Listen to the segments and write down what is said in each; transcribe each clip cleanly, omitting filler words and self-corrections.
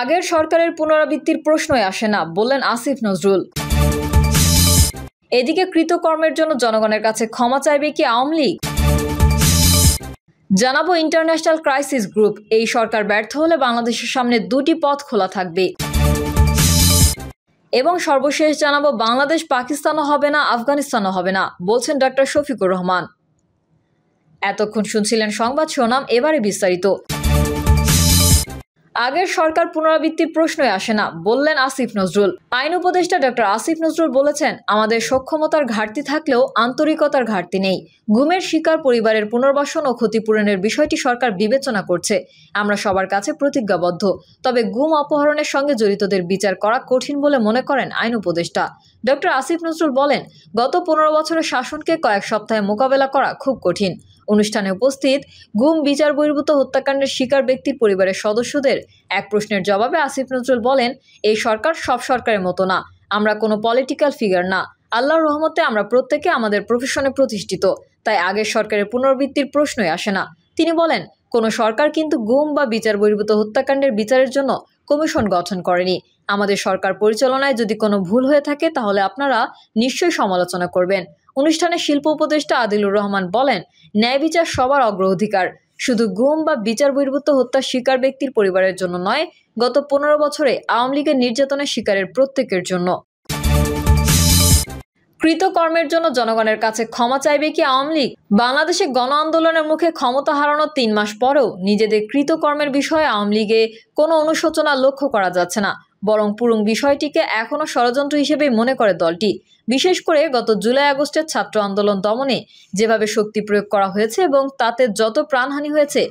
আগের সরকারের পুনরাবৃত্তির প্রশ্নই আসে না, বললেন আসিফ নজরুল। এদিকে কৃতকর্মের জন্য জনগণের কাছে ক্ষমা চাইবে কি আওয়ামী লীগ? জানাবো ইন্টারন্যাশনাল ক্রাইসিস গ্রুপ, এই সরকার ব্যর্থ হলে বাংলাদেশের সামনে দুটি পথ খোলা থাকবে। এবং সর্বশেষ জানাবো বাংলাদেশ পাকিস্তানও হবে না, আফগানিস্তানও হবে না, বলছেন ডক্টর শফিকুর রহমান। এতক্ষণ শুনছিলেন সংবাদ শিরোনাম, এবারে বিস্তারিত। আগের সরকার পুনরাবৃত্তির প্রশ্নই আসে না, বললেন আসিফ নজরুল। আইন উপদেষ্টা ডক্টর আসিফ নজরুল বলেছেন, আমাদের সক্ষমতার ঘাটতি থাকলেও আন্তরিকতার ঘাটতি নেই। গুমের শিকার পরিবারের পুনর্বাসন ও ক্ষতিপূরণের বিষয়টি সরকার বিবেচনা করছে। আমরা সবার কাছে প্রতিজ্ঞাবদ্ধ। তবে গুম অপহরণের সঙ্গে জড়িতদের বিচার করা কঠিন বলে মনে করেন আইন উপদেষ্টা। ডক্টর আসিফ নজরুল বলেন, গত 15 বছরের শাসনকে কয়েক সপ্তাহে মোকাবেলা করা খুব কঠিন। অনুষ্ঠানে উপস্থিত গুম বিচার বহির্ভূত হত্যাকাণ্ডের শিকার ব্যক্তির পরিবারের সদস্যদের এক প্রশ্নের জবাবে আসিফ নজরুল বলেন, এই সরকার সব সরকারের মতো না, আমরা কোনো পলিটিক্যাল ফিগার না। আল্লাহর রহমতে আমরা প্রত্যেকে আমাদের প্রফেশনে প্রতিষ্ঠিত, তাই আগের সরকারের পুনরাবৃত্তির প্রশ্নই আসে না। তিনি বলেন, কোনো সরকার কিন্তু গুম বা বিচার বহির্ভূত হত্যাকাণ্ডের বিচারের জন্য কমিশন গঠন করেনি। আমাদের সরকার পরিচালনায় যদি কোনো ভুল হয়ে থাকে তাহলে আপনারা নিশ্চয়ই সমালোচনা করবেন। অনুষ্ঠানে শিল্প উপদেষ্টা আদিলুর রহমান বলেন, ন্যায় বিচার সবার অগ্রাধিকার, শুধু গুম বা বিচার বহির্ভূত হত্যার শিকার ব্যক্তির পরিবারের জন্য নয়, গত 15 বছরে আওয়ামী লীগের নির্যাতনের শিকারের প্রত্যেকের জন্য। কৃতকর্মের জন্য জনগণের কাছে ক্ষমা চাইবে কি আওয়ামী লীগ? বাংলাদেশে গণ আন্দোলনের মুখে ক্ষমতা হারানোর 3 মাস পরেও নিজেদের কৃতকর্মের বিষয়ে আওয়ামী লীগে কোনো অনুশোচনা লক্ষ্য করা যাচ্ছে না, বরং পুরো বিষয়টিকে এখনও ষড়যন্ত্র হিসেবেই মনে করে দলটি। বিশেষ করে গত জুলাই আগস্টের ছাত্র আন্দোলন দমনে যেভাবে শক্তি প্রয়োগ করা হয়েছে এবং তাতে যত প্রাণহানি হয়েছে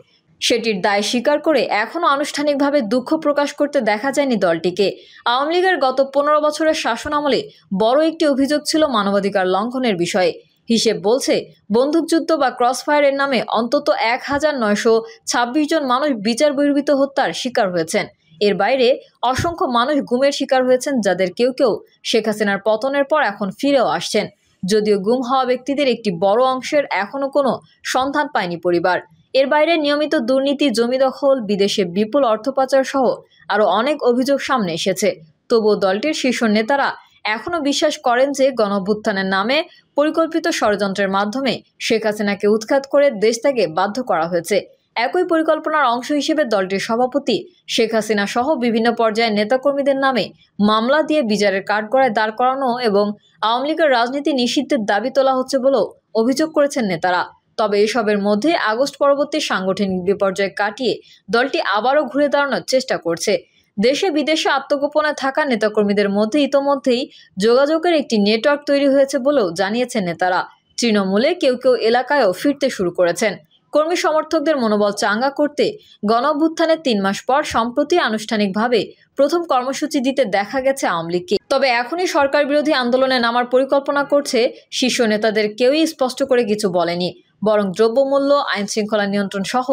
সেটির দায় স্বীকার করে এখনও আনুষ্ঠানিকভাবে দুঃখ প্রকাশ করতে দেখা যায়নি দলটিকে। আওয়ামী লীগের গত 15 বছরের শাসন আমলে বড় একটি অভিযোগ ছিল মানবাধিকার লঙ্ঘনের বিষয়ে। হিসেব বলছে, বন্দুকযুদ্ধ বা ক্রসফায়ারের নামে অন্তত 1926 জন মানুষ বিচার বহির্ভূত হত্যার শিকার হয়েছেন। এর বাইরে অসংখ্য মানুষ গুমের শিকার হয়েছেন, যাদের কেউ কেউ শেখ হাসিনার পতনের পর এখন ফিরেও আসছেন। যদিও গুম হওয়া ব্যক্তিদের একটি বড় অংশের এখনও কোনো সন্ধান পায়নি পরিবার। এর বাইরে নিয়মিত দুর্নীতি, জমি দখল, বিদেশে বিপুল অর্থ পাচার সহ আরও অনেক অভিযোগ সামনে এসেছে। তবুও দলটির শীর্ষ নেতারা এখনও বিশ্বাস করেন যে গণঅভ্যুত্থানের নামে পরিকল্পিত ষড়যন্ত্রের মাধ্যমে শেখ হাসিনাকে উৎখাত করে দেশ থেকে বাধ্য করা হয়েছে। একই পরিকল্পনার অংশ হিসেবে দলটির সভাপতি শেখ হাসিনা সহ বিভিন্ন পর্যায়ের নেতাকর্মীদের নামে মামলা দিয়ে বিচারের কাঠগড়ায় দাঁড় করানো এবং আওয়ামী লীগের রাজনীতি নিষিদ্ধের দাবি তোলা হচ্ছে বলেও অভিযোগ করেছেন নেতারা। তবে এসবের মধ্যে আগস্ট পরবর্তী সাংগঠনিক বিপর্যয় কাটিয়ে দলটি আবারও ঘুরে দাঁড়ানোর চেষ্টা করছে। দেশে বিদেশে আত্মগোপনে থাকা নেতাকর্মীদের মধ্যে ইতোমধ্যেই যোগাযোগের একটি নেটওয়ার্ক তৈরি হয়েছে বলেও জানিয়েছেন নেতারা। তৃণমূলে কেউ কেউ এলাকায়ও ফিরতে শুরু করেছেন। কর্মী সমর্থকদের মনোবল চাঙ্গা করতে গণঅভ্যুত্থানের 3 মাস পর সম্প্রতি আনুষ্ঠানিকভাবে প্রথম কর্মসূচি দিতে দেখা গেছে আওয়ামী লীগকে। তবে এখনই সরকার বিরোধী আন্দোলনে নামার পরিকল্পনা করছে শীর্ষ নেতাদের কেউই স্পষ্ট করে কিছু বলেনি, বরং দ্রব্যমূল্য, আইন শৃঙ্খলা নিয়ন্ত্রণ সহ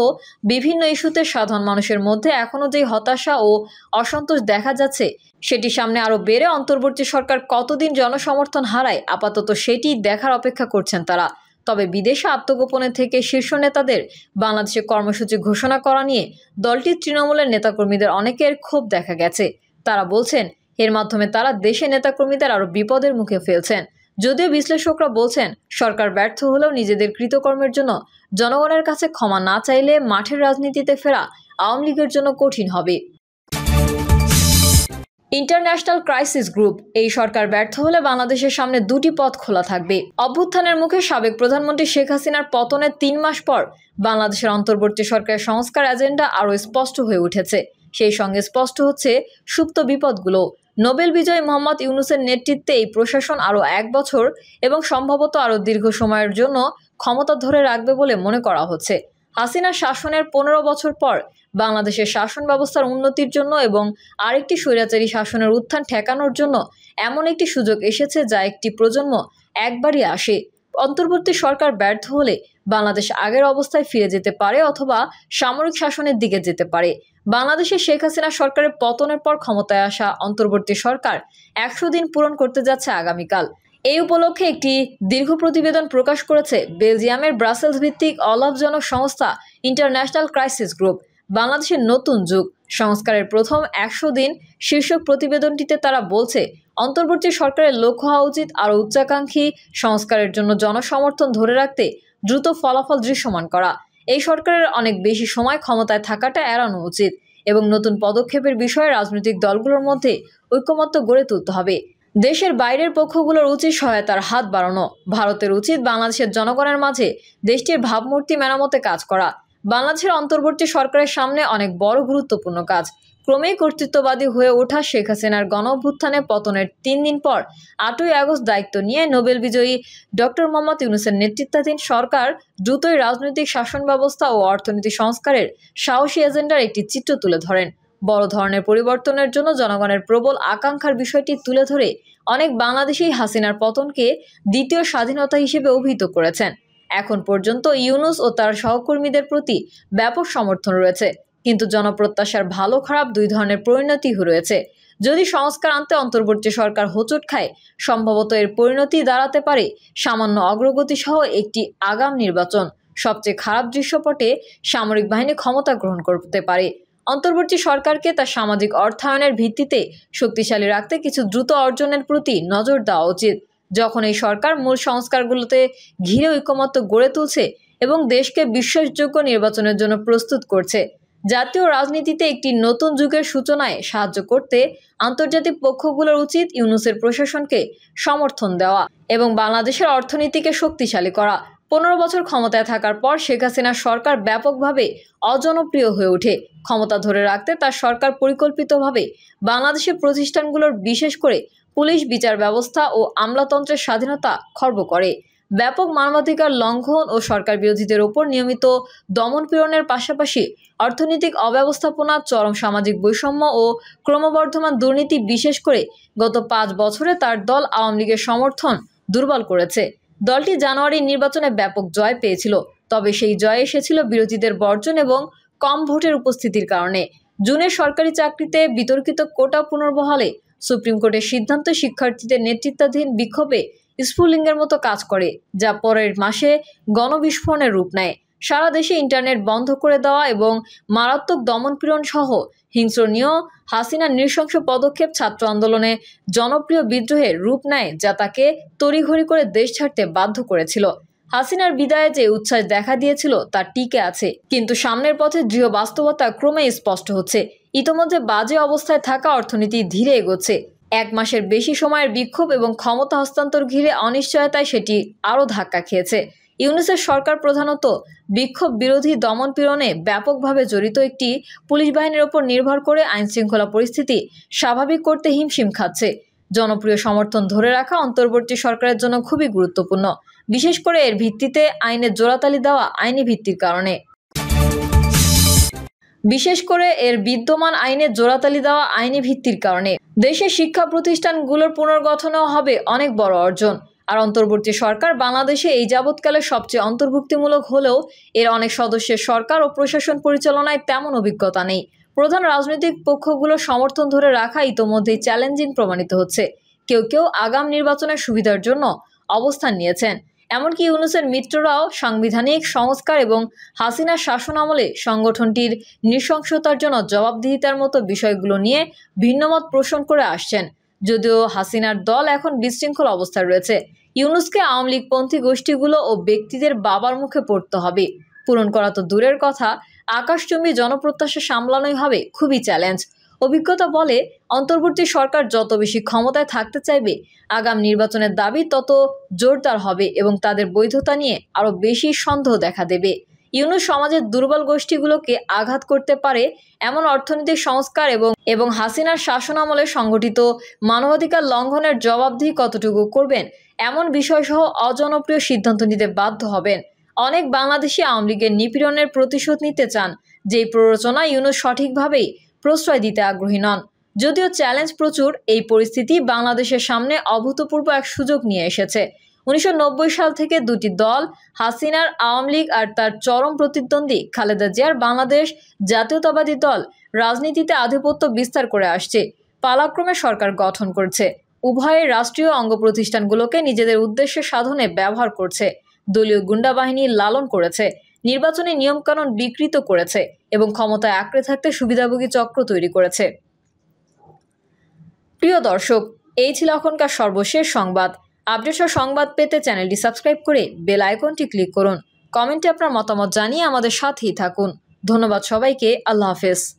বিভিন্ন ইস্যুতে সাধারণ মানুষের মধ্যে এখনও যে হতাশা ও অসন্তোষ দেখা যাচ্ছে সেটি সামনে আরও বেড়ে অন্তর্বর্তী সরকার কতদিন জনসমর্থন হারায় আপাতত সেটি দেখার অপেক্ষা করছেন তারা। তবে বিদেশে আত্মগোপনে থেকে শীর্ষ নেতাদের বাংলাদেশে কর্মসূচি ঘোষণা করা নিয়ে দলটির তৃণমূলের নেতাকর্মীদের অনেকের ক্ষোভ দেখা গেছে। তারা বলছেন, এর মাধ্যমে তারা দেশে নেতাকর্মীদের আরও বিপদের মুখে ফেলছেন। যদিও বিশ্লেষকরা বলছেন, সরকার ব্যর্থ হলেও নিজেদের কৃতকর্মের জন্য জনগণের কাছে ক্ষমা না চাইলে মাঠের রাজনীতিতে ফেরা আওয়ামী লীগের জন্য কঠিন হবে। ইন্টারন্যাশনাল ক্রাইসিস গ্রুপ, এই সরকার ব্যর্থ হলে বাংলাদেশের সামনে দুটি পথ খোলা থাকবে। অভ্যুত্থানের মুখে সাবেক প্রধানমন্ত্রী শেখ হাসিনার পতনের 3 মাস পর বাংলাদেশের অন্তর্বর্তী সরকারের সংস্কার এজেন্ডা আরও স্পষ্ট হয়ে উঠেছে। সেই সঙ্গে স্পষ্ট হচ্ছে সুপ্ত বিপদগুলো। নোবেল বিজয়ী মোহাম্মদ ইউনূসের নেতৃত্বে এই প্রশাসন আরও 1 বছর এবং সম্ভবত আরও দীর্ঘ সময়ের জন্য ক্ষমতা ধরে রাখবে বলে মনে করা হচ্ছে। হাসিনা শাসনের 15 বছর পর বাংলাদেশের শাসন ব্যবস্থার উন্নতির জন্য এবং আরেকটি স্বৈরাচারী শাসনের উত্থান ঠেকানোর জন্য এমন একটি সুযোগ এসেছে যা একটি প্রজন্ম একবারই আসে। অন্তর্বর্তী সরকার ব্যর্থ হলে বাংলাদেশ আগের অবস্থায় ফিরে যেতে পারে অথবা সামরিক শাসনের দিকে যেতে পারে। বাংলাদেশে শেখ হাসিনা সরকারের পতনের পর ক্ষমতায় আসা অন্তর্বর্তী সরকার 100 দিন পূরণ করতে যাচ্ছে আগামীকাল। এই উপলক্ষে একটি দীর্ঘ প্রতিবেদন প্রকাশ করেছে বেলজিয়ামের ব্রাসেলস ভিত্তিক অলাভজনক সংস্থা ইন্টারন্যাশনাল ক্রাইসিস গ্রুপ। বাংলাদেশের নতুন যুগ সংস্কারের প্রথম ১০০ দিন শীর্ষক প্রতিবেদনটিতে তারা বলছে, অন্তর্বর্তী সরকারের লক্ষ্য হওয়া উচিত আরও উচ্চাকাঙ্ক্ষী সংস্কারের জন্য জনসমর্থন ধরে রাখতে দ্রুত ফলাফল দৃশ্যমান করা। এই সরকারের অনেক বেশি সময় ক্ষমতায় থাকাটা এড়ানো উচিত এবং নতুন পদক্ষেপের বিষয়ে রাজনৈতিক দলগুলোর মধ্যে ঐকমত্য গড়ে তুলতে হবে। দেশের বাইরের পক্ষগুলোর উচিত সহায়তার হাত বাড়ানো। ভারতের উচিত বাংলাদেশের জনগণের মাঝে দেশটির ভাবমূর্তি মেরামতে কাজ করা। বাংলাদেশের অন্তর্বর্তী সরকারের সামনে অনেক বড় গুরুত্বপূর্ণ কাজ। ক্রমেই কর্তৃত্ববাদী হয়ে ওঠা শেখ হাসিনার গণঅভ্যুত্থানে পতনের ৩ দিন পর ৮ই আগস্ট দায়িত্ব নিয়ে নোবেল বিজয়ী ডক্টর মোহাম্মদ ইউনূসের নেতৃত্বাধীন সরকার দ্রুতই রাজনৈতিক শাসন ব্যবস্থা ও অর্থনীতি সংস্কারের সাহসী এজেন্ডার একটি চিত্র তুলে ধরেন। বড় ধরনের পরিবর্তনের জন্য জনগণের প্রবল আকাঙ্ক্ষার বিষয়টি তুলে ধরে অনেক বাংলাদেশী হাসিনার পতনকে দ্বিতীয় স্বাধীনতা হিসেবে অভিহিত করেছেন। এখন পর্যন্ত ইউনূস ও তার সহকর্মীদের প্রতি ব্যাপক সমর্থন রয়েছে, কিন্তু জনপ্রত্যাশার ভালো খারাপ দুই ধরনের পরিণতি রয়েছে। যদি সংস্কার আনতে অন্তর্বর্তী সরকার হোঁচট খায়, সম্ভবত এর পরিণতি দাঁড়াতে পারে সামান্য অগ্রগতি সহ একটি আগাম নির্বাচন। সবচেয়ে খারাপ দৃশ্যপটে সামরিক বাহিনী ক্ষমতা গ্রহণ করতে পারে। অন্তর্বর্তী সরকারকে তার সামাজিক অর্থায়নের ভিত্তিতে শক্তিশালী রাখতে কিছু দ্রুত অর্জনের প্রতি নজর দেওয়া উচিত। যখন এই সরকার মূল সংস্কারগুলোতে ঘিরে ঐকমত্য গড়ে তুলছে এবং দেশকে বিশ্বাসযোগ্য নির্বাচনের জন্য প্রস্তুত করছে, জাতীয় রাজনীতিতে একটি নতুন যুগের সূচনায় সাহায্য করতে আন্তর্জাতিক পক্ষগুলোর উচিত ইউনূসের প্রশাসনকে সমর্থন দেওয়া এবং বাংলাদেশের অর্থনীতিকে শক্তিশালী করা। ১৫ বছর ক্ষমতায় থাকার পর শেখ হাসিনার সরকার ব্যাপকভাবে অজনপ্রিয় হয়ে ওঠে। ক্ষমতা ধরে রাখতে তার সরকার পরিকল্পিতভাবে বাংলাদেশের প্রতিষ্ঠানগুলোর, বিশেষ করে পুলিশ, বিচার ব্যবস্থা ও আমলাতন্ত্রের স্বাধীনতা খর্ব করে। ব্যাপক মানবাধিকার লঙ্ঘন ও সরকার বিরোধীদের ওপর নিয়মিত দমনপীড়নের পাশাপাশি অর্থনৈতিক অব্যবস্থাপনা, চরম সামাজিক বৈষম্য ও ক্রমবর্ধমান দুর্নীতি, বিশেষ করে গত ৫ বছরে তার দল আওয়ামী লীগের সমর্থন দুর্বল করেছে। দলটি জানুয়ারির নির্বাচনে ব্যাপক জয় পেয়েছিল, তবে সেই জয় এসেছিল বিরোধীদের বর্জন এবং কম ভোটের উপস্থিতির কারণে। জুনের সরকারি চাকরিতে বিতর্কিত কোটা পুনর্বহালে সুপ্রিম কোর্টের সিদ্ধান্ত শিক্ষার্থীদের নেতৃত্বাধীন বিক্ষোভে স্ফুলিঙ্গের মতো কাজ করে, যা পরের মাসে গণবিস্ফোরণের রূপ নেয়। সারা দেশে ইন্টারনেট বন্ধ করে দেওয়া এবং মারাত্মক দমনপীড়ন সহ হিংস্রনীয় হাসিনার নৃশংস পদক্ষেপ ছাত্র আন্দোলনে জনপ্রিয় বিদ্রোহের রূপ নেয়, যা তাকে তড়িঘড়ি করে দেশ ছাড়তে বাধ্য করেছিল। হাসিনার বিদায়ে যে উচ্ছ্বাস দেখা দিয়েছিল তা টিকে আছে, কিন্তু সামনের পথে দৃঢ় বাস্তবতা ক্রমেই স্পষ্ট হচ্ছে। ইতোমধ্যে বাজে অবস্থায় থাকা অর্থনীতি ধীরে এগোচ্ছে। ১ মাসের বেশি সময়ের বিক্ষোভ এবং ক্ষমতা হস্তান্তর ঘিরে অনিশ্চয়তায় সেটি আরও ধাক্কা খেয়েছে। ইউনূসের সরকার প্রধানত বিক্ষোভ বিরোধী দমনপীড়নে ব্যাপকভাবে জড়িত একটি পুলিশ বাহিনীর ওপর নির্ভর করে আইনশৃঙ্খলা পরিস্থিতি স্বাভাবিক করতে হিমশিম খাচ্ছে। জনপ্রিয় সমর্থন ধরে রাখা অন্তর্বর্তী সরকারের জন্য খুবই গুরুত্বপূর্ণ, বিশেষ করে এর ভিত্তিতে আইনের জোড়াতালি দেওয়া আইনি ভিত্তির কারণে। দেশের শিক্ষা প্রতিষ্ঠানগুলোর পুনর্গঠনও হবে অনেক বড় অর্জন। আর অন্তর্বর্তী সরকার বাংলাদেশে এই যাবৎকালে সবচেয়ে অন্তর্ভুক্তিমূলক হলেও এর অনেক সদস্যের সরকার ও প্রশাসন পরিচালনায় তেমন অভিজ্ঞতা নেই। প্রধান রাজনৈতিক পক্ষগুলোর সমর্থন ধরে রাখা ইতোমধ্যেই চ্যালেঞ্জিং প্রমাণিত হচ্ছে। কেউ কেউ আগাম নির্বাচনের সুবিধার জন্য অবস্থান নিয়েছেন। এমনকি ইউনূসের মিত্ররাও সাংবিধানিক সংস্কার এবং হাসিনার শাসন আমলে সংগঠনটির নৃশংসতার জন্য জবাবদিহিতার মতো বিষয়গুলো নিয়ে ভিন্নমত পোষণ করে আসছেন। যদিও হাসিনার দল এখন বিশৃঙ্খল অবস্থায় রয়েছে, ইউনূসকে আওয়ামী লীগপন্থী গোষ্ঠীগুলো ও ব্যক্তিদের বাবার মুখে পড়তে হবে। পূরণ করা তো দূরের কথা, আকাশচুম্বী জনপ্রত্যাশা সামলানোই হবে খুবই চ্যালেঞ্জ। অভিজ্ঞতা বলে, অন্তর্বর্তী সরকার যত বেশি ক্ষমতায় থাকতে চাইবে, আগাম নির্বাচনের দাবি তত জোরদার হবে এবং তাদের বৈধতা নিয়ে আরও বেশি সন্দেহ দেখা দেবে। ইউনূস সমাজের দুর্বল গোষ্ঠীগুলোকে আঘাত করতে পারে এমন অর্থনৈতিক সংস্কার এবং হাসিনার শাসনামলে সংগঠিত মানবাধিকার লঙ্ঘনের জবাবদিহি কতটুকু করবেন এমন বিষয়সহ অজনপ্রিয় সিদ্ধান্ত নিতে বাধ্য হবেন। অনেক বাংলাদেশি আওয়ামী লীগের নিপীড়নের প্রতিশোধ নিতে চান, যেই প্ররোচনা ইউনূস সঠিকভাবেই প্রশ্রয় দিতে আগ্রহী নন। যদিও চ্যালেঞ্জ প্রচুর, এই পরিস্থিতি বাংলাদেশের সামনে অভূতপূর্ব এক সুযোগ নিয়ে এসেছে। ১৯৯০ সাল থেকে দুটি দল, হাসিনার আওয়ামী লীগ আর তার চরম প্রতিদ্বন্দ্বী খালেদা জিয়ার বাংলাদেশ জাতীয়তাবাদী দল, রাজনীতিতে আধিপত্য বিস্তার করে আসছে। পালাক্রমে সরকার গঠন করছে, উভয়ের রাষ্ট্রীয় অঙ্গ প্রতিষ্ঠানগুলোকে নিজেদের উদ্দেশ্য সাধনে ব্যবহার করছে, দলীয় গুন্ডা বাহিনী লালন করেছে, নির্বাচনী নিয়মকানুন বিকৃত করেছে এবং ক্ষমতায় আঁকড়ে থাকতে সুবিধাভোগী চক্র তৈরি করেছে। প্রিয় দর্শক, এই ছিল এখনকার সর্বশেষ সংবাদ। আপডেট সংবাদ পেতে চ্যানেলটি সাবস্ক্রাইব করে বেল আইকনটি ক্লিক করুন। কমেন্টে আপনার মতামত জানিয়ে আমাদের সাথেই থাকুন। ধন্যবাদ সবাইকে। আল্লাহ হাফেজ।